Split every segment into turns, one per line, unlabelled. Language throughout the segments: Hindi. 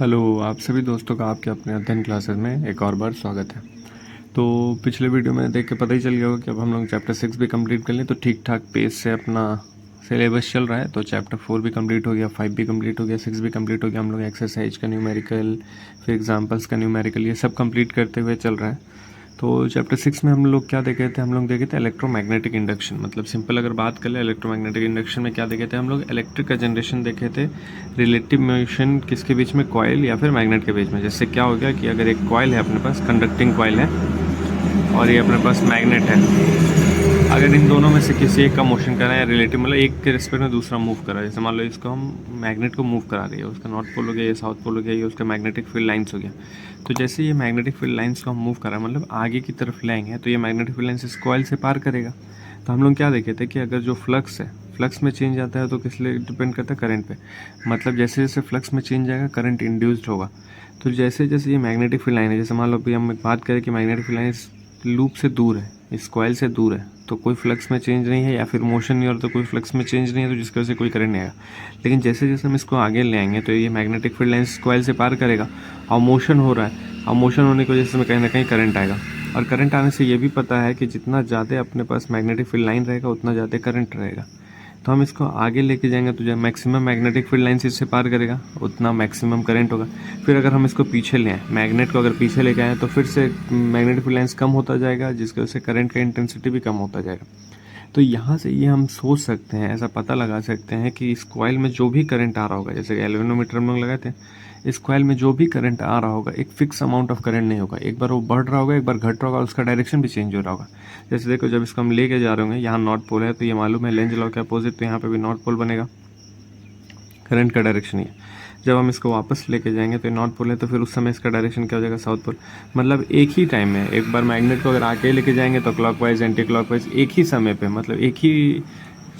हेलो आप सभी दोस्तों का आपके अपने अध्ययन क्लासेस में एक और बार स्वागत है। तो पिछले वीडियो में देख के पता ही चल गया होगा कि अब हम लोग चैप्टर 6 भी कंप्लीट कर लें, तो ठीक ठाक पेस से अपना सिलेबस चल रहा है। तो चैप्टर 4 भी कंप्लीट हो गया, 5 भी कंप्लीट हो गया, 6 भी कंप्लीट हो गया। हम लोग एक्सरसाइज का न्यूमेरिकल, फिर एग्जाम्पल्स का न्यूमेरिकल, ये सब कंप्लीट करते हुए चल रहा है। तो चैप्टर 6 में हम लोग क्या देखे थे? हम लोग देखे थे इलेक्ट्रोमैग्नेटिक इंडक्शन। मतलब सिंपल अगर बात कर ले, इलेक्ट्रोमैग्नेटिक इंडक्शन में क्या देखे थे हम लोग? इलेक्ट्रिक का जनरेशन देखे थे, रिलेटिव मोशन किसके बीच में, कॉइल या फिर मैग्नेट के बीच में। जैसे क्या हो गया कि अगर एक कॉइल है अपने पास, कंडक्टिंग कॉइल है, और ये अपने पास मैग्नेट है, अगर इन दोनों में से किसी एक का मोशन करा या रिलेटिव, मतलब एक के रिस्पेक्ट में दूसरा मूव करा, जैसे मान लो इसको हम मैग्नेट को मूव करा रही है, उसका नॉर्थ पोल हो गया, ये साउथ पोल हो गया, ये उसका मैग्नेटिक फील्ड लाइंस हो गया। तो जैसे ये मैग्नेटिक फील्ड लाइंस को हम मूव करा, मतलब आगे की तरफ ले आएंगे, तो ये मैग्नेटिक फील्ड लाइंस इस कॉइल से पार करेगा। तो हम लोग क्या देखे थे कि अगर जो फ्लक्स है, फ्लक्स में चेंज आता है तो किस लिए डिपेंड करता है? करंट पे। मतलब जैसे जैसे फ्लक्स में चेंज आएगा, करंट इंड्यूस्ड होगा। तो जैसे जैसे ये मैग्नेटिक फील्ड लाइन है, जैसे मान लो अभी हम बात करें कि मैग्नेटिक फील्ड लाइन इस लूप से दूर है, इस कॉइल से दूर है, तो कोई फ्लक्स में चेंज नहीं है, या फिर मोशन नहीं हो रहा तो कोई फ्लक्स में चेंज नहीं है, तो जिसकी वजह से कोई करंट नहीं आएगा। लेकिन जैसे जैसे हम इसको आगे ले आएंगे तो ये मैग्नेटिक फील्ड लाइन कॉइल से पार करेगा, और मोशन हो रहा है, और मोशन होने की वजह से कहीं ना कहीं करंट आएगा। और करंट आने से ये भी पता है कि जितना ज़्यादा अपने पास मैग्नेटिक फील्ड लाइन रहेगा उतना ज़्यादा करंट रहेगा। तो हम इसको आगे लेके जाएंगे तो जब मैक्सिमम मैग्नेटिक फील्ड लाइन से इससे पार करेगा उतना मैक्सिमम करंट होगा। फिर अगर हम इसको पीछे ले आए, मैग्नेट को अगर पीछे लेके आए, तो फिर से मैग्नेटिक फील्ड लाइन्स कम होता जाएगा, जिसकी वजह से करंट का इंटेंसिटी भी कम होता जाएगा। तो यहाँ से ये हम सोच सकते हैं, ऐसा पता लगा सकते हैं कि इस कॉइल में जो भी करंट आ रहा होगा, जैसे गैल्वेनोमीटर हम लोग लगाए थे, इस कॉइल में जो भी करंट आ रहा होगा, एक फिक्स अमाउंट ऑफ करंट नहीं होगा। एक बार वो बढ़ रहा होगा, एक बार घट रहा होगा, उसका डायरेक्शन भी चेंज हो रहा होगा। जैसे देखो, जब इसको हम लेके जा रहे होंगे, यहाँ नॉर्थ पोल है, तो ये मालूम है लेंज लॉ के अपोजिट, तो यहाँ पे भी नॉर्थ पोल बनेगा, करंट का डायरेक्शन ही है। जब हम इसको वापस लेके जाएंगे तो नॉर्थ पोल है, तो फिर उस समय इसका डायरेक्शन क्या हो जाएगा? South pole. मतलब एक ही टाइम में, एक बार मैग्नेट को अगर आगे लेके जाएंगे तो क्लॉकवाइज एंटी क्लॉकवाइज, एक ही समय पे, मतलब एक ही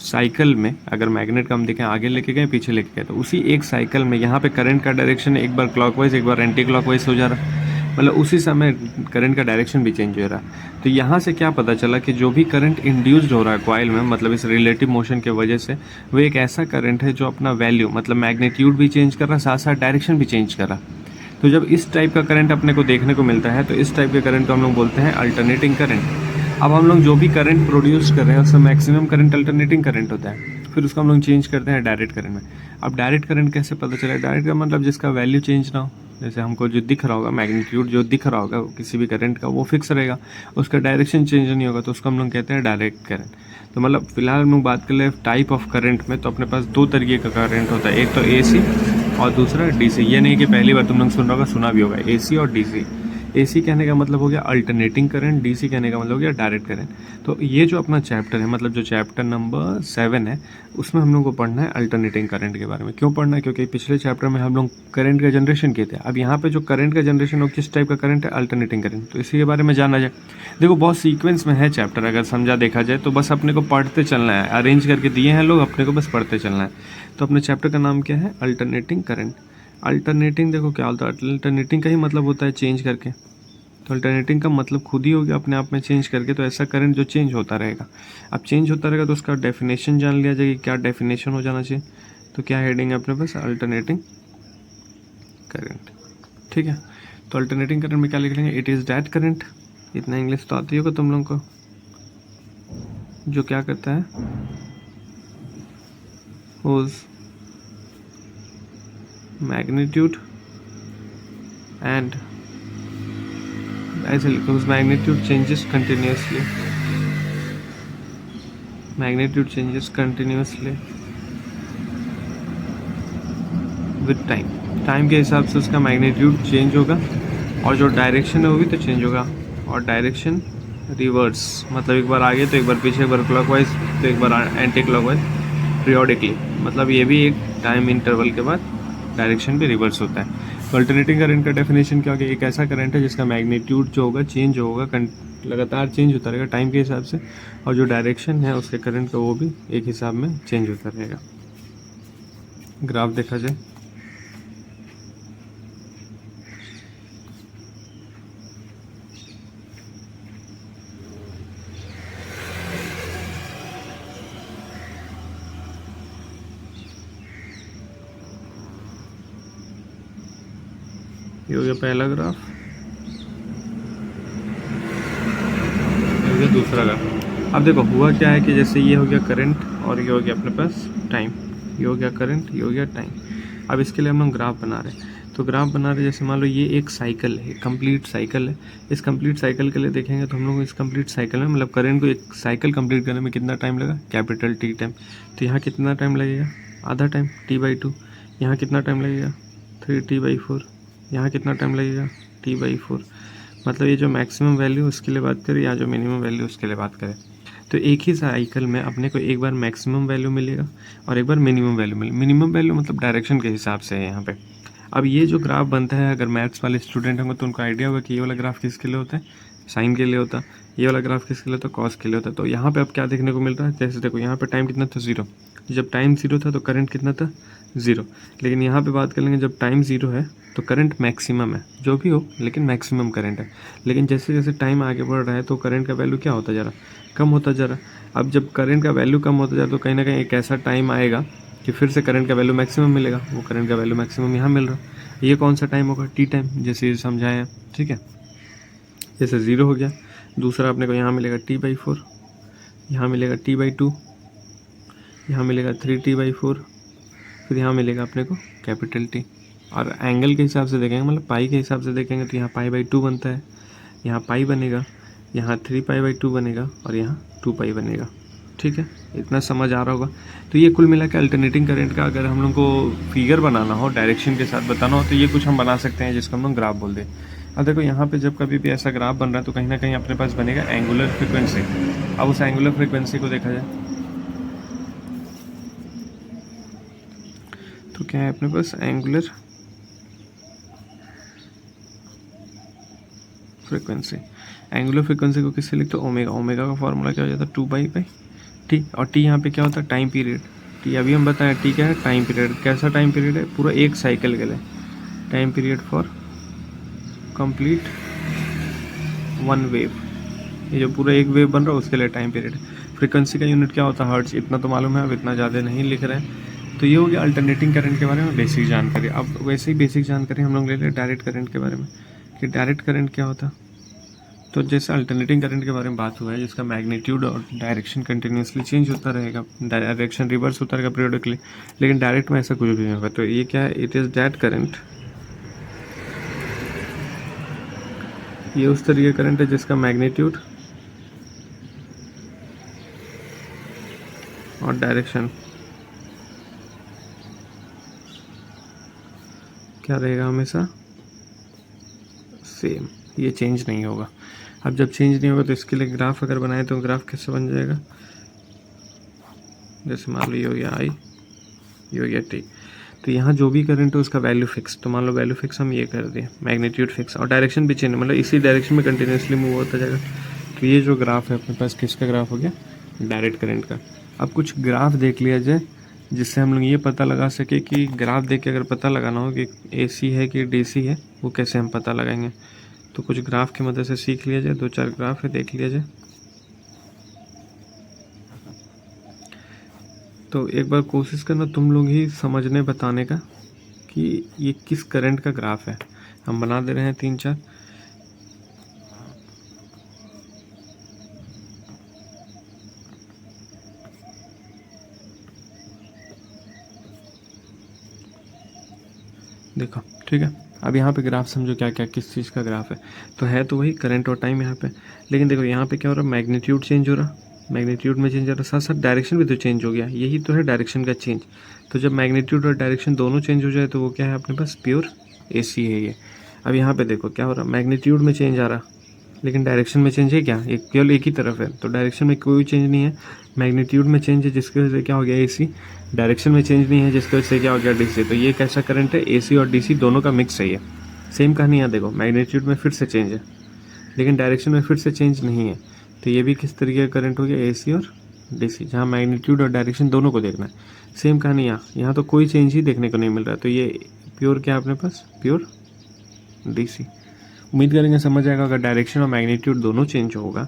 साइकिल में, अगर मैग्नेट का हम देखें आगे लेके गए पीछे लेके गए, तो उसी एक साइकिल में यहाँ पे करंट का डायरेक्शन एक बार क्लॉकवाइज एक बार एंटी क्लॉकवाइज हो जा रहा है। मतलब उसी समय करंट का डायरेक्शन भी चेंज हो रहा है। तो यहाँ से क्या पता चला कि जो भी करंट इंड्यूस्ड हो रहा है कॉइल में, मतलब इस रिलेटिव मोशन के वजह से, वो एक ऐसा करंट है जो अपना वैल्यू, मतलब मैग्नीट्यूड भी चेंज कर रहा है, साथ साथ डायरेक्शन भी चेंज कर रहा है। तो जब इस टाइप का करंट अपने को देखने को मिलता है, तो इस टाइप के करंट को हम लोग बोलते हैं अल्टरनेटिंग करंट। अब हम लोग जो भी करंट प्रोड्यूस कर रहे हैं उसमें मैक्सिमम करंट अल्टरनेटिंग करंट होता है, फिर उसको हम लोग चेंज करते हैं डायरेक्ट करंट में। अब डायरेक्ट करंट कैसे पता चला? डायरेक्ट का मतलब जिसका वैल्यू चेंज ना हो। जैसे हमको जो दिख रहा होगा, मैग्नीट्यूड जो दिख रहा होगा किसी भी करंट का, वो फिक्स रहेगा, उसका डायरेक्शन चेंज नहीं होगा, तो उसको हम लोग कहते हैं डायरेक्ट करंट। तो मतलब फिलहाल हम लोग बात कर ले टाइप ऑफ करंट में, तो अपने पास दो तरीके का करंट होता है, एक तो एसी और दूसरा डीसी। ये नहीं कि पहली बार तुम लोग सुन रहा होगा, सुना भी होगा, एसी और डीसी। एसी कहने का मतलब हो गया अल्टरनेटिंग करंट, डीसी कहने का मतलब हो गया डायरेक्ट करंट। तो ये जो अपना चैप्टर है, मतलब जो चैप्टर नंबर 7 है, उसमें हम लोग को पढ़ना है अल्टरनेटिंग करंट के बारे में। क्यों पढ़ना है? क्योंकि पिछले चैप्टर में हम लोग करंट का जनरेशन किए थे। अब यहाँ पे जो करंट का जनरेशन हो, किस टाइप का करंट है? Alternating current. तो इसी के बारे में जाना जाए। देखो बहुत सीक्वेंस में है चैप्टर, अगर समझा देखा जाए तो बस अपने को पढ़ते चलना है, अरेंज करके दिए हैं लोग, अपने को बस पढ़ते चलना है। तो अपने चैप्टर का नाम क्या है? Alternating current. अल्टरनेटिंग देखो क्या होता है? अल्टरनेटिंग का ही मतलब होता है चेंज करके। तो अल्टरनेटिंग का मतलब खुद ही हो गया अपने आप में चेंज करके, तो ऐसा करंट जो चेंज होता रहेगा। अब चेंज होता रहेगा तो उसका डेफिनेशन जान लिया जाएगी, क्या डेफिनेशन हो जाना चाहिए। तो क्या हेडिंग है अपने पास? Alternating current. ठीक है, तो अल्टरनेटिंग करंट में क्या लिख लेंगे? इट इज़ दैट करंट, इतना इंग्लिश तो आती होगा तुम लोग को, जो क्या करता है, whose magnitude and ऐसे लिखो, whose magnitude changes continuously, magnitude changes continuously with time। Time के हिसाब से उसका मैग्नीट्यूड चेंज होगा, और जो डायरेक्शन है वो भी तो चेंज होगा, और डायरेक्शन रिवर्स, मतलब एक बार आगे तो एक बार पीछे, एक बार क्लॉकवाइज तो एक बार एंटी क्लॉकवाइज, पीरियोडिकली। मतलब ये भी एक टाइम इंटरवल के बाद डायरेक्शन भी रिवर्स होता है। तो अल्टरनेटिंग करंट का डेफिनेशन क्या होगा? एक ऐसा करंट है जिसका मैग्नीट्यूड जो होगा चेंज होगा, लगातार चेंज होता रहेगा टाइम के हिसाब से, और जो डायरेक्शन है उसके करंट का वो भी एक हिसाब में चेंज होता रहेगा। ग्राफ देखा जाए, ये हो गया पहला ग्राफ, ये हो गया दूसरा ग्राफ। अब देखो हुआ क्या है कि जैसे ये हो गया करंट और ये हो गया अपने पास टाइम, ये हो गया करंट, ये हो गया टाइम। अब इसके लिए हम लोग ग्राफ बना रहे हैं, तो ग्राफ बना रहे जैसे मान लो ये एक साइकिल है, कंप्लीट साइकिल है। इस कंप्लीट साइकिल के लिए देखेंगे तो हम लोग इस कंप्लीट साइकिल में मतलब करंट को एक साइकिल कंप्लीट करने में कितना टाइम लगा, कैपिटल टी टाइम। तो यहाँ कितना टाइम लगेगा, आधा टाइम t/2। यहाँ कितना टाइम लगेगा 3t/4। यहाँ कितना टाइम लगेगा t/4। मतलब ये जो मैक्सिमम वैल्यू उसके लिए बात करें या जो मिनिमम वैल्यू उसके लिए बात करें, तो एक ही साइकिल में अपने को एक बार मैक्सिमम वैल्यू मिलेगा और एक बार मिनिमम वैल्यू मिलेगा। मिनिमम वैल्यू मतलब डायरेक्शन के हिसाब से है यहाँ पे। अब ये जो ग्राफ बनता है, अगर मैथ्स वाले स्टूडेंट होंगे तो उनको आइडिया होगा कि ये वाला ग्राफ किसके लिए होता है, साइन के लिए होता है। ये वाला ग्राफ किसके लिए होता है, कॉस के लिए होता है। तो यहाँ पे अब क्या देखने को मिल रहा है, जैसे देखो यहाँ पे टाइम कितना था 0। जब टाइम 0 था तो करंट कितना था 0। लेकिन यहाँ पे बात कर लेंगे जब टाइम 0 है तो करंट मैक्सिमम है, जो भी हो लेकिन मैक्सिमम करंट है। लेकिन जैसे जैसे टाइम आगे बढ़ रहा है तो करंट का वैल्यू क्या होता जा रहा, कम होता जा रहा। अब जब करंट का वैल्यू कम होता जा रहा तो कहीं ना कहीं एक ऐसा टाइम आएगा कि फिर से करंट का वैल्यू मैक्सिमम मिलेगा। वो करंट का वैल्यू मैक्सिमम यहाँ मिल रहा। ये कौन सा टाइम होगा, टी टाइम, जैसे ये समझाया, ठीक है। जैसे 0 हो गया, दूसरा अपने को यहाँ मिलेगा t/4, यहाँ मिलेगा t/2, यहाँ मिलेगा 3t/4, फिर यहाँ मिलेगा अपने को कैपिटल टी। और एंगल के हिसाब से देखेंगे, मतलब पाई के हिसाब से देखेंगे तो यहाँ π/2 बनता है, यहाँ पाई बनेगा, यहाँ 3π/2 बनेगा और यहाँ 2π बनेगा। ठीक है, इतना समझ आ रहा होगा। तो ये कुल मिला के अल्टरनेटिंग करंट का अगर हम लोग को फिगर बनाना हो, डायरेक्शन के साथ बताना हो, तो ये कुछ हम बना सकते हैं जिसको हम लोग ग्राफ बोल दें। अब देखो यहाँ पे जब कभी भी ऐसा ग्राफ बन रहा है तो कहीं ना कहीं अपने पास बनेगा एंगुलर फ्रिक्वेंसी। अब उस एंगुलर फ्रिक्वेंसी को देखा जाए तो क्या है अपने पास, एंगुलर फ्रिक्वेंसी। एंगुलर फ्रिक्वेंसी को किससे लिखते हो, ओमेगा। ओमेगा का फॉर्मूला क्या हो जाता है 2π/, ठीक। और टी यहाँ पे क्या होता है, टाइम पीरियड। टी अभी हम बताएं टी क्या है, टाइम पीरियड। कैसा टाइम पीरियड है, पूरा एक साइकिल के लिए time period for complete one wave. ये जो पूरा एक वेव बन रहा है उसके लिए टाइम पीरियड। फ्रीक्वेंसी का यूनिट क्या होता है, हर्ट्ज। इतना तो मालूम है, अब इतना ज़्यादा नहीं लिख रहे हैं। तो ये हो गया अल्टरनेटिंग करंट के बारे में बेसिक जानकारी। अब वैसे ही बेसिक जानकारी हम लोग ले लें डायरेक्ट करंट के बारे में, कि डायरेक्ट करंट क्या होता है। तो जैसे अल्टरनेटिंग करंट के बारे में बात हुआ है, जिसका मैग्नीट्यूड और डायरेक्शन कंटिन्यूसली चेंज होता रहेगा, डायरेक्शन रिवर्स होता रहेगा पीरियडिकली, लेकिन डायरेक्ट में ऐसा कुछ भी नहीं होगा। तो ये क्या है, इट इज़ दैट करंट, ये उस तरीके करंट है जिसका मैग्नीट्यूड और डायरेक्शन क्या रहेगा, हमेशा सेम, ये चेंज नहीं होगा। अब जब चेंज नहीं होगा तो इसके लिए ग्राफ अगर बनाए तो ग्राफ कैसे बन जाएगा, जैसे मान लो ये हो गया आई, ये हो गया टी। तो यहाँ जो भी करंट है उसका वैल्यू फिक्स। तो मान लो वैल्यू फिक्स हम ये कर दिए, मैग्नीट्यूड फिक्स, और डायरेक्शन भी चेंज, मतलब इसी डायरेक्शन में कंटिन्यूसली मूव होता जाएगा। तो ये जो ग्राफ है अपने पास किसका ग्राफ हो गया, डायरेक्ट करंट का। अब कुछ ग्राफ देख लिया जाए जिससे हम लोग ये पता लगा सके कि ग्राफ देख के अगर पता लगाना हो कि AC है कि DC है, वो कैसे हम पता लगाएंगे। तो कुछ ग्राफ की मदद से सीख लिया जाए, 2-4 ग्राफ है, देख लिया जाए। तो एक बार कोशिश करना तुम लोग ही समझने बताने का कि ये किस करंट का ग्राफ है। हम बना दे रहे हैं 3-4। देखो ठीक है, अब यहाँ पे ग्राफ समझो क्या क्या किस चीज़ का ग्राफ है। तो वही करंट और टाइम यहाँ पे। लेकिन देखो यहाँ पे क्या हो रहा है, मैग्नीट्यूड चेंज हो रहा, मैग्नीट्यूड में चेंज हो रहा, साथ साथ डायरेक्शन भी तो चेंज हो गया। यही तो है डायरेक्शन का चेंज। तो जब मैग्नीट्यूड और डायरेक्शन दोनों चेंज हो जाए तो वो क्या है अपने पास, प्योर AC है ये। अब यहाँ पे देखो क्या हो रहा, मैग्नीट्यूड में चेंज आ रहा लेकिन डायरेक्शन में चेंज है क्या, एक केवल एक ही तरफ है। तो डायरेक्शन में कोई चेंज नहीं है, मैग्नीट्यूड में चेंज है जिसकी वजह से क्या हो गया AC, डायरेक्शन में चेंज नहीं है जिसकी वजह से क्या हो गया DC। तो ये कैसा करंट है, AC और DC दोनों का मिक्स है ये। सेम कहानी यहाँ देखो, मैग्नीट्यूड में फिर से चेंज है लेकिन डायरेक्शन में फिर से चेंज नहीं है। तो ये भी किस तरीके का करंट हो गया, AC और DC, जहाँ मैग्नीट्यूड और डायरेक्शन दोनों को देखना है। सेम कहानी यहाँ तो कोई चेंज ही देखने को नहीं मिल रहा। तो ये प्योर क्या है अपने पास, प्योर DC। उम्मीद करेंगे समझ आएगा। अगर डायरेक्शन और मैग्नीट्यूड दोनों चेंज होगा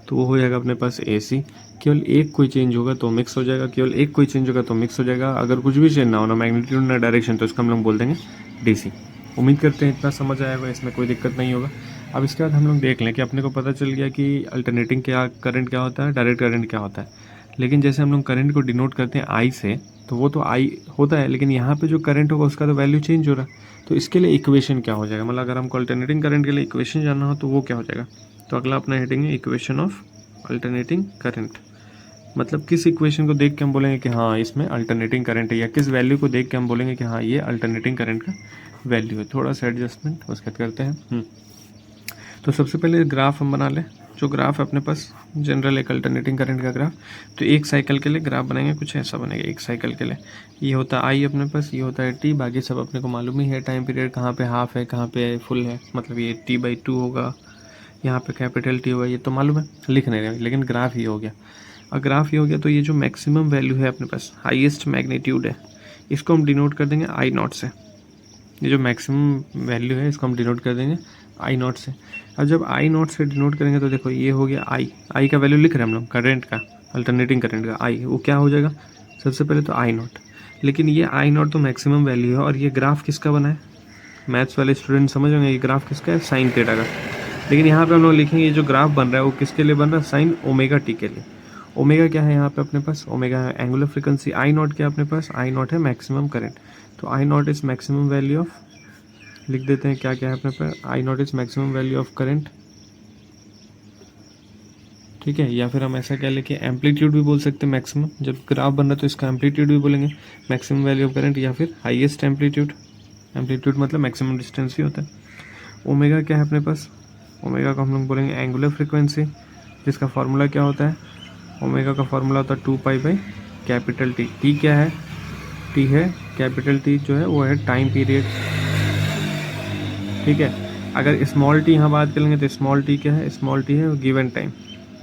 तो वो हो जाएगा अपने पास AC। केवल एक कोई चेंज होगा तो मिक्स हो जाएगा, केवल एक कोई चेंज होगा तो मिक्स हो जाएगा। अगर कुछ भी चेंज ना हो, ना मैग्नीट्यूड ना डायरेक्शन, तो इसको हम लोग बोल देंगे DC। उम्मीद करते हैं इतना समझ आएगा, इसमें कोई दिक्कत नहीं होगा। अब इसके बाद हम लोग देख लें कि अपने को पता चल गया कि अल्टरनेटिंग करंट क्या होता है, डायरेक्ट करंट क्या होता है। लेकिन जैसे हम लोग करंट को डिनोट करते हैं आई से, तो वो तो आई होता है, लेकिन यहाँ पे जो करंट होगा उसका तो वैल्यू चेंज हो रहा है। तो इसके लिए इक्वेशन क्या हो जाएगा, मतलब अगर हमको अल्टरनेटिंग करंट के लिए इक्वेशन जानना हो तो वो क्या हो जाएगा। तो अगला अपना हेडिंग है इक्वेशन ऑफ अल्टरनेटिंग करंट। मतलब किस इक्वेशन को देख के हम बोलेंगे कि हाँ इसमें अल्टरनेटिंग करंट है, या किस वैल्यू को देख के हम बोलेंगे कि हाँ ये अल्टरनेटिंग करंट का वैल्यू है। थोड़ा सा एडजस्टमेंट उसके बाद करते हैं। तो सबसे पहले ग्राफ हम बना लें। जो ग्राफ है अपने पास जनरल एक अल्टरनेटिंग करंट का ग्राफ, तो एक साइकिल के लिए ग्राफ बनाएंगे, कुछ ऐसा बनेगा एक साइकिल के लिए। ये होता है आई अपने पास, ये होता है टी, बाकी सब अपने को मालूम ही है। टाइम पीरियड कहाँ पे हाफ है, कहाँ पे फुल है, मतलब ये T/2 होगा, यहाँ पे कैपिटल T होगा, ये तो मालूम है, लिख नहीं रहे, लेकिन ग्राफ ये हो गया। और ग्राफ ये हो गया, तो ये जो मैक्सिमम वैल्यू है अपने पास, हाईएस्ट मैग्नीट्यूड है, इसको हम डिनोट कर देंगे आई नॉट से। ये जो मैक्सिमम वैल्यू है इसको हम डिनोट कर देंगे आई नॉट से। अब जब आई नॉट से डिनोट करेंगे तो देखो ये हो गया आई का वैल्यू लिख रहे हैं हम लोग करंट का, अल्टरनेटिंग करंट का आई, वो क्या हो जाएगा सबसे पहले तो आई नॉट। लेकिन ये आई नॉट तो मैक्सिमम वैल्यू है, और ये ग्राफ किसका बना है, मैथ्स वाले स्टूडेंट समझ होंगे ये ग्राफ किसका है, साइन थीटा का। लेकिन यहाँ पे हम लोग लिखेंगे ये जो ग्राफ बन रहा है वो किसके लिए बन रहा है, साइन ओमेगा टी के लिए। ओमेगा क्या है यहाँ पे अपने पास, ओमेगा है एंगुलर फ्रीक्वेंसी, आई नॉट क्या अपने पास, आई नॉट है मैक्सिमम करंट। तो I naught is maximum value of, लिख देते हैं क्या क्या है अपने पास, I naught is maximum value of current, ठीक है। या फिर हम ऐसा क्या लिखे, एम्पलीट्यूड भी बोल सकते हैं मैक्सिमम, जब ग्राफ बन रहा है तो इसका एम्पलीट्यूड भी बोलेंगे मैक्सिमम वैल्यू ऑफ करंट, या फिर हाईएस्ट एम्पलीट्यूड, एम्पलीट्यूड मतलब मैक्सिमम डिस्टेंस ही होता है। ओमेगा क्या है अपने पास, ओमेगा को हम लोग बोलेंगे एंगुलर फ्रीक्वेंसी, जिसका फार्मूला क्या होता है, ओमेगा का फार्मूला होता है 2π/कैपिटल टी। टी क्या है, टी है कैपिटल टी जो है वो है टाइम पीरियड, ठीक है। अगर स्मॉल टी यहाँ बात करेंगे तो स्मॉल टी क्या है, स्मॉल टी है गिवन टाइम,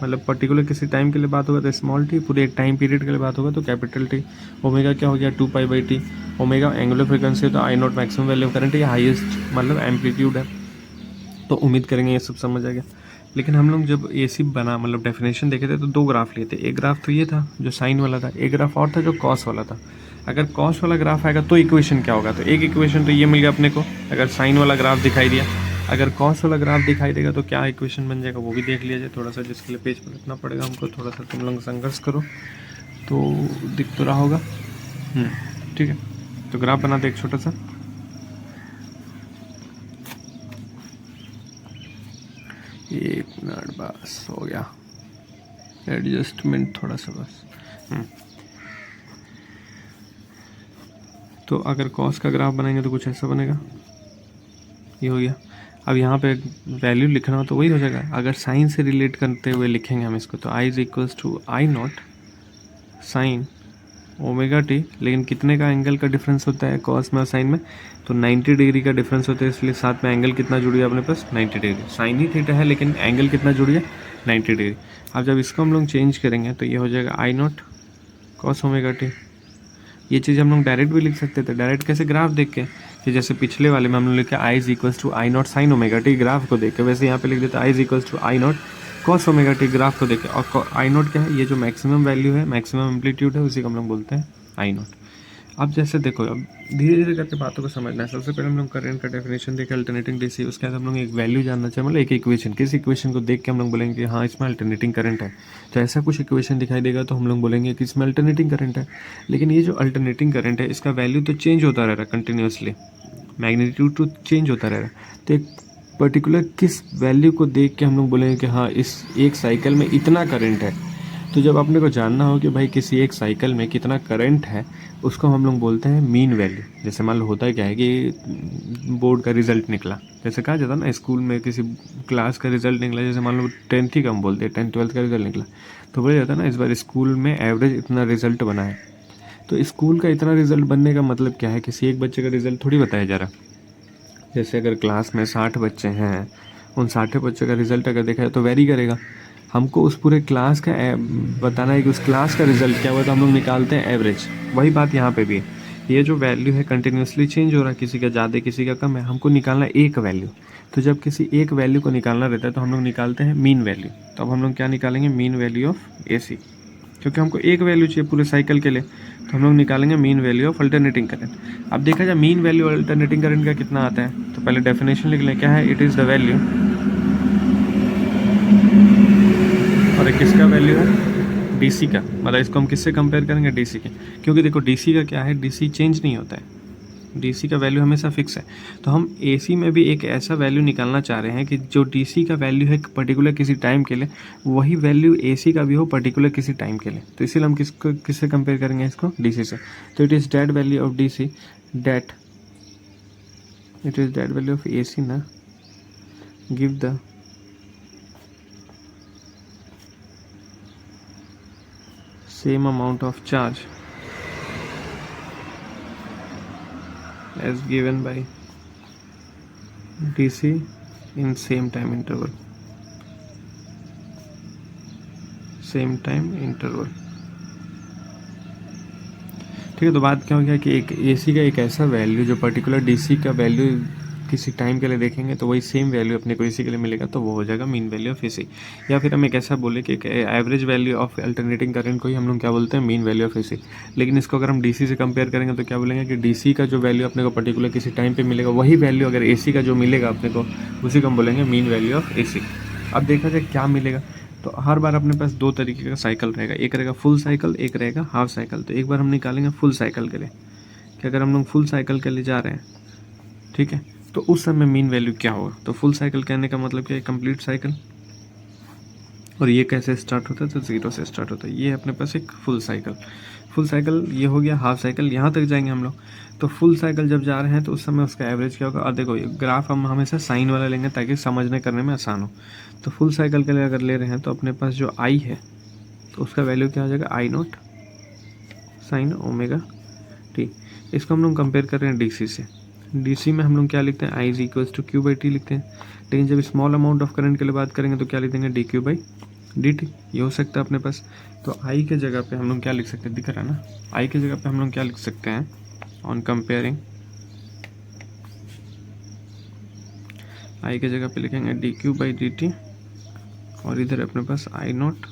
मतलब पर्टिकुलर किसी टाइम के लिए बात होगा तो स्मॉल टी, पूरे एक टाइम पीरियड के लिए बात होगा तो कैपिटल टी। ओमेगा क्या हो गया 2π/t, ओमेगा एंगुलर फ्रीक्वेंसी तो I naught maximum value of current, या हाईएस्ट मतलब एम्पलीट्यूड है। तो उम्मीद करेंगे ये सब समझ आ गया। लेकिन हम लोग जब AC बना मतलब डेफिनेशन देखे थे तो दो ग्राफ लिए थे, एक ग्राफ तो ये था जो साइन वाला था, एक ग्राफ और था जो कॉस वाला था। अगर कॉस वाला ग्राफ आएगा तो इक्वेशन क्या होगा, तो एक इक्वेशन तो ये मिल गया अपने को अगर साइन वाला ग्राफ दिखाई दिया। अगर कॉस वाला ग्राफ दिखाई देगा तो क्या इक्वेशन बन जाएगा वो भी देख लिया जाए थोड़ा सा, जिसके लिए पेज पर लिखना पड़ेगा हमको, थोड़ा सा तुम लोग संघर्ष करो तो दिख तो रहा होगा। ठीक है, तो ग्राफ बनाते एक छोटा सा, एक मिनट बस हो गया, एडजस्टमेंट थोड़ा सा बस। तो अगर कॉस का ग्राफ बनाएंगे तो कुछ ऐसा बनेगा, ये हो गया। अब यहाँ पे वैल्यू लिखना हो तो वही हो जाएगा, अगर साइन से रिलेट करते हुए लिखेंगे हम इसको तो I is equals to I naught sine omega t, लेकिन कितने का एंगल का डिफरेंस होता है कॉस में और साइन में, तो 90 डिग्री का डिफरेंस होता है, इसलिए साथ में एंगल कितना जुड़ गया अपने पास 90 डिग्री। साइन ही थीटा है लेकिन एंगल कितना जुड़ गया 90 डिग्री। अब जब इसको हम लोग चेंज करेंगे तो ये हो जाएगा आई नॉट कॉस ओमेगा टी। ये चीज़ हम लोग डायरेक्ट भी लिख सकते थे, डायरेक्ट कैसे, ग्राफ देख के, कि जैसे पिछले वाले में हम लोग लिखा I is equals to I naught sine omega t graph को देख के, वैसे यहाँ पे लिख देते I is equals to I naught cos omega t graph को देख के। और आई नॉट क्या है, ये जो मैक्सिमम वैल्यू है, मैक्सिमम एम्पलीट्यूड है, उसी को हम लोग बोलते हैं आई नॉट। अब जैसे देखो, अब धीरे धीरे करके बातों को समझना है। सबसे पहले हम लोग करंट का डेफिनेशन देखें अल्टरनेटिंग डीसी, उसके बाद हम लोग एक वैल्यू जानना चाहिए, मतलब एक इक्वेशन, किस इक्वेशन को देख के हम लोग बोलेंगे कि हाँ इसमें अल्टरनेटिंग करंट है। तो ऐसा कुछ इक्वेशन दिखाई देगा तो हम लोग बोलेंगे कि इसमें अल्टरनेटिंग करंट है। लेकिन ये जो अल्टरनेटिंग करंट है इसका वैल्यू तो चेंज होता रह रहा है कंटिन्यूसली, मैग्नीट्यूड तो चेंज होता रह रहा है। तो एक पर्टिकुलर किस वैल्यू को देख के हम लोग बोलेंगे कि हाँ इस एक साइकिल में इतना करंट है। तो जब अपने को जानना हो कि भाई किसी एक साइकिल में कितना करंट है, उसको हम लोग बोलते हैं मीन वैल्यू। जैसे मान लो होता है क्या है कि बोर्ड का रिजल्ट निकला, जैसे कहा जाता है ना स्कूल में किसी क्लास का रिजल्ट निकला, जैसे मान लो 10th ही का हम बोलते हैं, 10th 12th का रिजल्ट निकला, तो बोला जाता है ना इस बार स्कूल में एवरेज इतना रिजल्ट बना है। तो स्कूल का इतना रिजल्ट बनने का मतलब क्या है, किसी एक बच्चे का रिजल्ट थोड़ी बताया जा रहा। जैसे अगर क्लास में 60 बच्चे हैं, उन 60 बच्चों का रिजल्ट अगर देखा है तो वेरी करेगा। हमको उस पूरे क्लास का बताना है कि उस क्लास का रिजल्ट क्या हुआ, तो हम लोग निकालते हैं एवरेज। वही बात यहाँ पे भी है, ये जो वैल्यू है कंटिन्यूसली चेंज हो रहा है, किसी का ज़्यादा किसी का कम है, हमको निकालना एक वैल्यू। तो जब किसी एक वैल्यू को निकालना रहता है तो हम लोग निकालते हैं मीन वैल्यू। तो अब हम लोग क्या निकालेंगे, मीन वैल्यू ऑफ AC, क्योंकि हमको एक वैल्यू चाहिए पूरे साइकिल के लिए। तो हम लोग निकालेंगे mean value of alternating current. अब देखा जाए मीन वैल्यू अल्टरनेटिंग करंट का कितना आता है, तो पहले डेफिनेशन लिख लें, क्या है, इट इज़ द वैल्यू, और एक किसका वैल्यू है, डीसी का, मतलब इसको हम किससे कंपेयर करेंगे, डीसी के, क्योंकि देखो डीसी का क्या है, डीसी चेंज नहीं होता है, डीसी का वैल्यू हमेशा फिक्स है। तो हम एसी में भी एक ऐसा वैल्यू निकालना चाह रहे हैं कि जो डीसी का वैल्यू है पर्टिकुलर किसी टाइम के लिए, वही वैल्यू एसी का भी हो पर्टिकुलर किसी टाइम के लिए। तो इसीलिए हम किससे कंपेयर करेंगे इसको, डीसी से। तो it is that value of DC that it is that value of AC ना give the same amount of charge as given by DC in same time interval, ठीक है। तो बात क्या हो गया कि एक एसी का एक ऐसा वैल्यू जो पर्टिकुलर डीसी का वैल्यू किसी टाइम के लिए देखेंगे तो वही सेम वैल्यू अपने को एसी के लिए मिलेगा, तो वो हो जाएगा मीन वैल्यू ऑफ एसी। या फिर हम एक ऐसा बोले कि एक average value of alternating current को ही हम लोग क्या बोलते हैं, मीन वैल्यू ऑफ एसी। लेकिन इसको अगर हम डीसी से कंपेयर करेंगे तो क्या बोलेंगे कि डीसी का जो वैल्यू अपने को पर्टिकुलर किसी टाइम पे मिलेगा, वही वैल्यू अगर एसी का जो मिलेगा अपने को, उसी को हम बोलेंगे मीन वैल्यू ऑफ एसी। अब देखा जाए क्या मिलेगा, तो हर बार अपने पास दो तरीके का साइकिल रहेगा, एक रहेगा फुल साइकिल, एक रहेगा हाफ साइकिल। तो एक बार हम निकालेंगे फुल साइकिल के लिए कि अगर हम लोग फुल साइकिल के लिए जा रहे हैं, ठीक है, तो उस समय मीन वैल्यू क्या होगा। तो फुल साइकिल कहने का मतलब क्या है, कंप्लीट साइकिल। और ये कैसे स्टार्ट होता है, तो जीरो से स्टार्ट होता है। ये अपने पास एक फुल साइकिल ये हो गया। हाफ साइकिल यहाँ तक जाएंगे हम लोग। तो फुल साइकिल जब जा रहे हैं तो उस समय उसका एवरेज क्या होगा। और देखो ग्राफ हम हमेशा साइन वाला लेंगे ताकि समझने करने में आसान हो। तो फुल साइकिल के लिए अगर ले रहे हैं तो अपने पास जो आई है तो उसका वैल्यू क्या हो जाएगा, आई नॉट साइन ओमेगा टी। इसको हम लोग कंपेयर कर रहे हैं डीसी से। डीसी में हम लोग क्या लिखते हैं, I is equals to Q by t लिखते हैं। लेकिन जब स्मॉल अमाउंट ऑफ करंट के लिए बात करेंगे तो क्या लिख देंगे, D Q by d T. ये हो सकता है अपने पास। तो आई के जगह पे हम लोग क्या लिख सकते हैं, दिख रहा है ना, आई के जगह पे हम लोग क्या लिख सकते हैं, ऑन कंपेयरिंग आई के जगह पे लिखेंगे D Q by d T, और इधर अपने पास I naught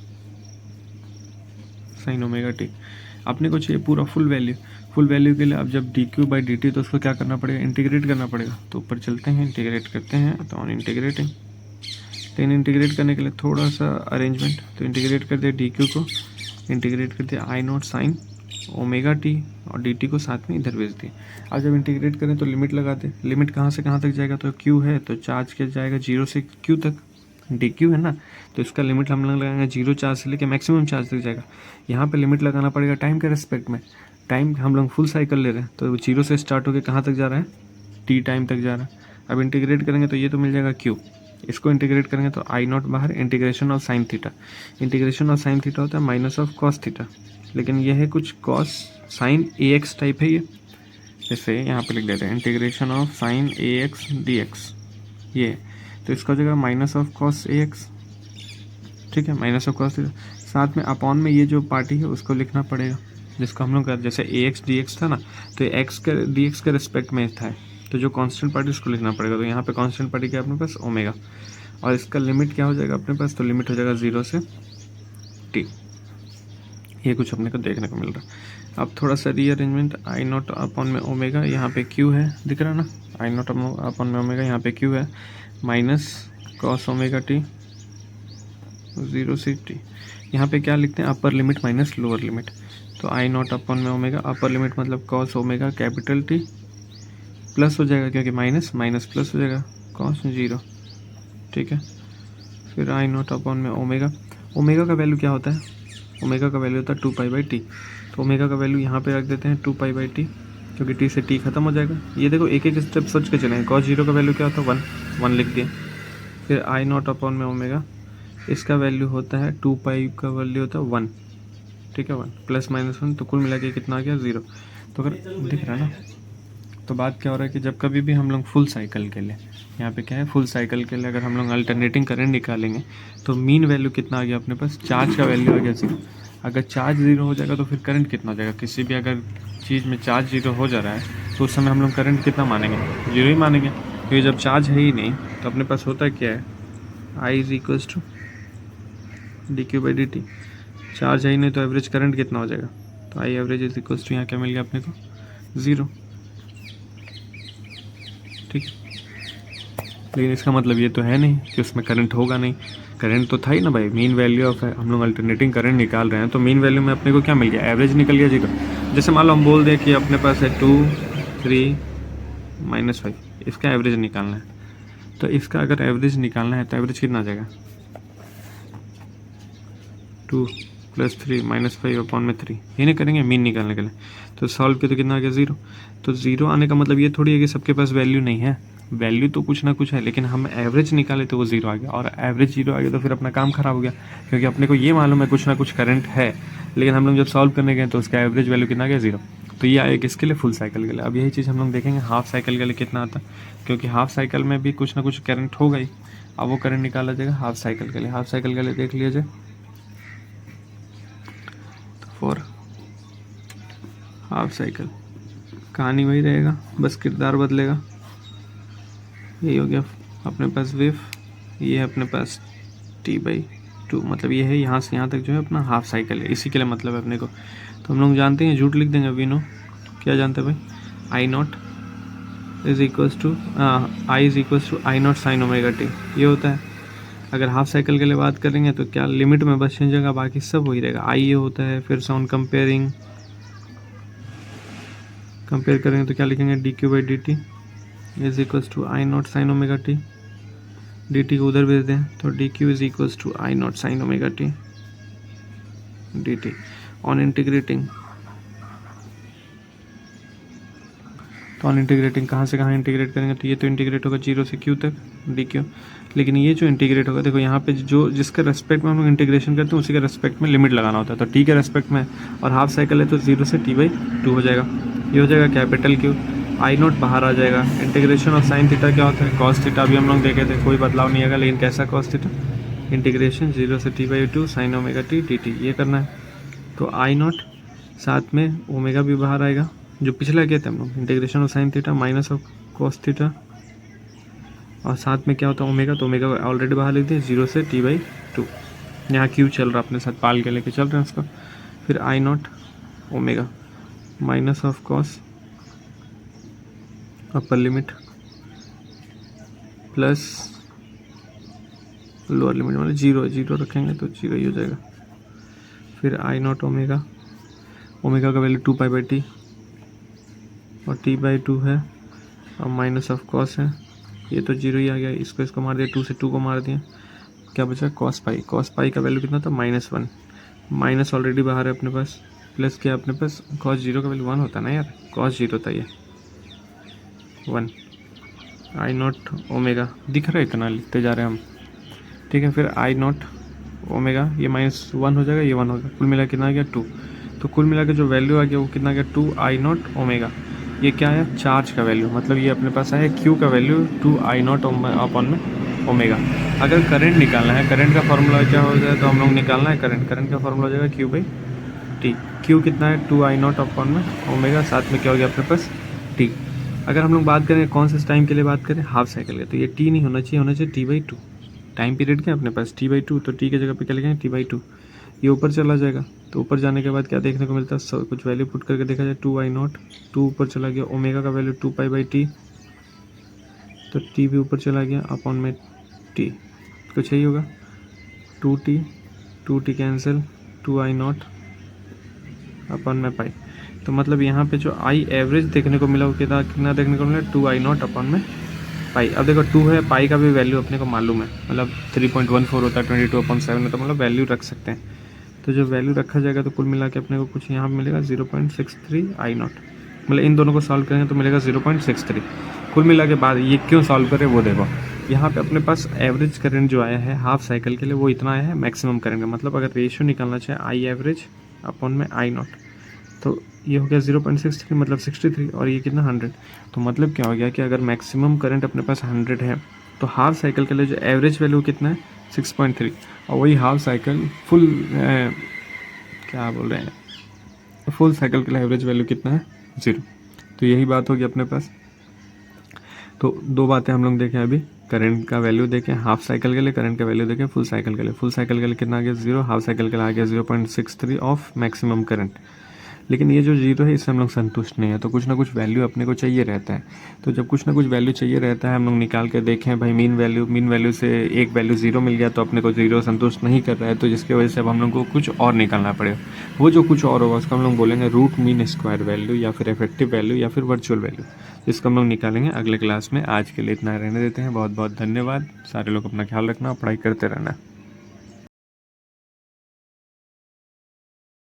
sine omega T. अपने को चाहिए पूरा फुल वैल्यू के लिए। अब जब D Q by d T तो उसको क्या करना पड़ेगा, इंटीग्रेट करना पड़ेगा। तो ऊपर चलते हैं, इंटीग्रेट करते हैं। तो ऑन इंटीग्रेटिंग, लेकिन इंटीग्रेट करने के लिए थोड़ा सा अरेंजमेंट। तो इंटीग्रेट कर दिया डी क्यू को, इंटीग्रेट कर दिया आई नॉट साइन ओमेगा टी, और डी टी को साथ में इधर भेज दिए। अब जब इंटीग्रेट करें तो लिमिट लगा दें। लिमिट कहाँ से कहाँ तक जाएगा, तो क्यू है तो चार्ज क्या जाएगा, जीरो से क्यू तक। डी क्यू है ना, तो इसका लिमिट हम लोग लगाएंगे जीरो चार्ज से लेके मैक्सिमम चार्ज तक जाएगा। यहाँ पे लिमिट लगाना पड़ेगा टाइम के रेस्पेक्ट में। टाइम हम लोग फुल साइकिल ले रहे हैं तो जीरो से स्टार्ट होकर कहाँ तक जा रहा है, टी टाइम तक जा रहा है। अब इंटीग्रेट करेंगे तो ये तो मिल जाएगा क्यू। इसको इंटीग्रेट करेंगे तो आई नॉट बाहर, integration of sine theta. Integration of sine theta होता है माइनस ऑफ कॉस थीटा, लेकिन यह है कुछ कॉस साइन ए एक्स टाइप है ये। जैसे यहाँ पे लिख देते हैं integration of sine A x D x, ये तो इसका हो जाएगा minus of cos A x, ठीक है, माइनस ऑफ कॉस थीटा। साथ में अपॉन में ये जो पार्टी है उसको लिखना पड़ेगा, जिसको हम लोग कर, जैसे ए एक्स डी एक्स था ना, तो एक्स के डी एक्स के रिस्पेक्ट में था, तो जो कांस्टेंट पार्टी उसको लिखना पड़ेगा। तो यहाँ पे कांस्टेंट पार्टी क्या है अपने पास, ओमेगा। और इसका लिमिट क्या हो जाएगा अपने पास, तो लिमिट हो जाएगा जीरो से टी। ये कुछ अपने को देखने को मिल रहा है। अब थोड़ा सा रीअरेंजमेंट, आई नॉट अपॉन में ओमेगा, यहाँ पे क्यू है, दिख रहा है ना, आई नॉट अपॉन में ओमेगा, यहाँ पे क्यू है, minus cos omega T zero से टी। यहाँ पे क्या लिखते हैं, upper limit minus lower limit. तो आई नॉट अपॉन में ओमेगा, अपर लिमिट मतलब cos omega capital T, plus हो जाएगा क्योंकि माइनस माइनस प्लस हो जाएगा कॉस जीरो, ठीक है। फिर आई नॉट अपॉन में ओमेगा, ओमेगा का वैल्यू क्या होता है, ओमेगा का वैल्यू होता है 2 पाई बाई टी। तो ओमेगा का वैल्यू यहाँ पे रख देते हैं 2 पाई बाई टी, क्योंकि टी से टी खत्म हो जाएगा। ये देखो एक एक स्टेप सोच के चलें। कॉस जीरो का वैल्यू क्या होता है, 1 लिख दिया। फिर आई नॉट अपॉन में ओमेगा, इसका वैल्यू होता है 2 पाई का वैल्यू होता है 1, ठीक है, 1 प्लस माइनस 1, तो कुल मिला के कितना आ गया 0। तो अगर दिख रहा है ना, तो बात क्या हो रहा है कि जब कभी भी हम लोग फुल साइकिल के लिए, यहाँ पे क्या है, फुल साइकिल के लिए अगर हम लोग अल्टरनेटिंग करंट निकालेंगे तो मीन वैल्यू कितना आ गया अपने पास, चार्ज का वैल्यू आ गया 0। अगर चार्ज 0 हो जाएगा तो फिर करंट कितना हो जाएगा। किसी भी अगर चीज़ में चार्ज 0 हो जा रहा है तो उस समय हम लोग करंट कितना मानेंगे, 0 ही मानेंगे, क्योंकि जब चार्ज है ही नहीं तो अपने पास होता क्या है, I is equals to d Q by d t. Charge है ही नहीं तो एवरेज करंट कितना हो जाएगा, तो I average is equal to यहाँ क्या मिल गया अपने को 0, ठीक। लेकिन इसका मतलब ये तो है नहीं कि उसमें करंट होगा नहीं, करंट तो था ही ना भाई, मीन वैल्यू ऑफ हम लोग अल्टरनेटिंग करंट निकाल रहे हैं, तो मीन वैल्यू में अपने को क्या मिल गया, एवरेज निकल गया 0। जैसे मान लो हम बोल दें कि अपने पास है 2 3 -5, इसका एवरेज निकालना है, तो इसका अगर एवरेज निकालना है तो एवरेज कितना आ जाएगा, 2 + 3 -5/3, ये नहीं करेंगे मीन निकालने के लिए, तो सॉल्व किया तो कितना आ गया 0। तो 0 आने का मतलब ये थोड़ी है कि सबके पास वैल्यू नहीं है, वैल्यू तो कुछ ना कुछ है, लेकिन हम एवरेज निकाले तो वो 0 आ गया, और एवरेज 0 आ गया तो फिर अपना काम खराब हो गया, क्योंकि अपने को ये मालूम है कुछ ना कुछ करंट है, लेकिन हम लोग जब सॉल्व करने गए तो उसका एवरेज वैल्यू कितना आ गया 0। तो ये आया किसके लिए, फुल साइकिल के लिए। अब यही चीज़ हम लोग देखेंगे हाफ साइकिल के लिए कितना आता, क्योंकि हाफ साइकिल में भी कुछ ना कुछ करंट होगा ही, अब वो करंट निकाला जाएगा हाफ साइकिल के लिए। हाफ साइकिल के लिए देख लीजिए, फॉर हाफ साइकिल कहानी वही रहेगा, बस किरदार बदलेगा। यही हो गया अपने पास वेव, ये है अपने पास T/2, मतलब ये है यहाँ से यहाँ तक जो है अपना हाफ साइकिल है, इसी के लिए मतलब है अपने को। तो हम लोग जानते हैं, झूठ लिख देंगे, वी नो, क्या जानते हैं भाई, I0 is equals to I0 sin ωt, ये होता है। अगर हाफ साइकिल के लिए बात करेंगे तो क्या लिमिट में बस चेंज होगा, बाकी सब वही रहेगा, आई ये होता है। फिर से ऑन कंपेयर करेंगे तो क्या लिखेंगे, dq/dt is equals to I0 sin ωt, dt को उधर भेज दें तो dq is equals to I0 sin ωt dt। On integrating, तो ऑन इंटीग्रेटिंग कहाँ से कहाँ इंटीग्रेट करेंगे, तो ये तो इंटीग्रेट होगा 0 से q तक dq, लेकिन ये जो इंटीग्रेट होगा, देखो यहाँ पे जो जिसके रेस्पेक्ट में हम लोग इंटीग्रेशन करते हैं उसी के रेस्पेक्ट में लिमिट लगाना होता है, तो t के रेस्पेक्ट में, और हाफ साइकिल है तो 0 से t/2 हो जाएगा, ये हो जाएगा कैपिटल Q, I0 बाहर आ जाएगा। इंटीग्रेशन ऑफ साइन थीटा क्या होता है, कॉस थीटा भी हम लोग देखे थे, कोई बदलाव नहीं आएगा, लेकिन कैसा कॉस थीटा, इंटीग्रेशन 0 से t/2 sin ωt dt, ये करना है। तो I0 साथ में ओमेगा भी बाहर आएगा, जो पिछला क्या था हम लोग, integration of sine theta minus of cos theta, और साथ में क्या होता है ओमेगा, तो ओमेगा ऑलरेडी बाहर लिख दिए, 0 से t/2, यहाँ क्यू चल रहा अपने साथ पाल के लेके चल रहे हैं उसको। फिर I0 omega minus of cos upper limit plus lower limit, मतलब 0 रखेंगे तो 0 ही हो जाएगा। फिर I0 ओमेगा का वैल्यू 2π/t और t/2 है, और माइनस ऑफ कॉस है, ये तो 0 ही आ गया, इसको मार दिया, 2 से 2 को मार दिया, क्या बचा कॉस पाई का वैल्यू कितना था -1, माइनस ऑलरेडी बाहर है अपने पास, प्लस क्या अपने पास कॉस 0 का वैल्यू 1 होता है ना यार, कॉस 0 था ये 1, I0 ओमेगा दिख रहा है, इतना लिखते जा रहे हैं हम, ठीक है। फिर I0 ओमेगा ये -1 हो जाएगा, ये 1 होगा, कुल मिला कितना आ गया 2, तो कुल मिला के जो वैल्यू आ गया वो कितना आ गया 2 I0 ओमेगा। ये क्या है, चार्ज का वैल्यू, मतलब ये अपने पास है Q का वैल्यू 2 I0 अपॉन में ओमेगा। अगर करंट निकालना है, करंट का फॉर्मूला क्या हो जाए, तो हम लोग निकालना है करंट का फॉर्मूला हो जाएगा Q/T। Q कितना है 2 I0 अपॉन में ओमेगा, साथ में क्या हो गया अपने पास T। अगर हम लोग बात करें कौन से टाइम के लिए बात करें, हाफ साइकिल के, तो ये T नहीं होना चाहिए, होना चाहिए T/2। टाइम पीरियड क्या अपने पास T/2, तो T की जगह पे क्या लिखेंगे T/2, ये ऊपर चला जाएगा, तो ऊपर जाने के बाद क्या देखने को मिलता है, कुछ वैल्यू पुट करके देखा जाए 2 I0, 2 ऊपर चला गया, ओमेगा का वैल्यू 2π/t, तो T भी ऊपर चला गया अपॉन में T, कुछ यही होगा 2T कैंसिल, 2 I0 अपॉन में पाई। तो मतलब यहाँ पे जो आई एवरेज देखने को मिला वो कितना देखने को मिला 2 I0 अपॉन में पाई। अब देखो 2 है, पाई का भी वैल्यू अपने को मालूम है, मतलब 3.14 होता है, 22/7 होता है, मतलब वैल्यू रख सकते हैं। तो जो वैल्यू रखा जाएगा तो कुल मिला के अपने को कुछ यहाँ मिलेगा 0.63 I0, मतलब इन दोनों को सॉल्व करेंगे तो मिलेगा 0.63। कुल मिला के बाद ये क्यों सॉल्व करें वो देखो, यहाँ पे अपने पास एवरेज करंट जो आया है हाफ साइकिल के लिए वो इतना आया है मैक्सिमम करंट का, मतलब अगर रेशियो निकालना चाहे आई एवरेज अपॉन में I0, तो ये हो गया 0.63 मतलब 63, और ये कितना 100। तो मतलब क्या हो गया कि अगर मैक्सिमम करंट अपने पास 100 है तो हाफ साइकिल के लिए जो एवरेज वैल्यू कितना है 6.3, और वही हाफ साइकिल फुल क्या बोल रहे हैं फुल साइकिल के लिए एवरेज वैल्यू कितना है 0। तो यही बात होगी अपने पास। तो दो बातें हम लोग देखें अभी, करंट का वैल्यू देखें हाफ साइकिल के लिए, करंट का वैल्यू देखें फुल साइकिल के लिए। फुल साइकिल के लिए कितना आ गया 0, हाफ साइकिल के लिए आ गया 0.63 ऑफ मैक्सिमम करंट। लेकिन ये जो जीरो है इससे हम लोग संतुष्ट नहीं है, तो कुछ ना कुछ वैल्यू अपने को चाहिए रहता है। तो जब कुछ ना कुछ वैल्यू चाहिए रहता है, हम लोग निकाल के देखें भाई मीन वैल्यू से एक वैल्यू ज़ीरो मिल गया तो अपने को ज़ीरो संतुष्ट नहीं कर रहा है, तो जिसकी वजह से अब हम लोग को कुछ और निकालना पड़ेगा। वो जो कुछ और होगा उसको हम लोग बोलेंगे रूट मीन स्क्वायर वैल्यू या फिर इफेक्टिव वैल्यू या फिर वर्चुअल वैल्यू, जिसको हम लोग निकालेंगे अगले क्लास में। आज के लिए इतना रहने देते हैं। बहुत बहुत धन्यवाद। सारे लोग अपना ख्याल रखना, पढ़ाई करते रहना।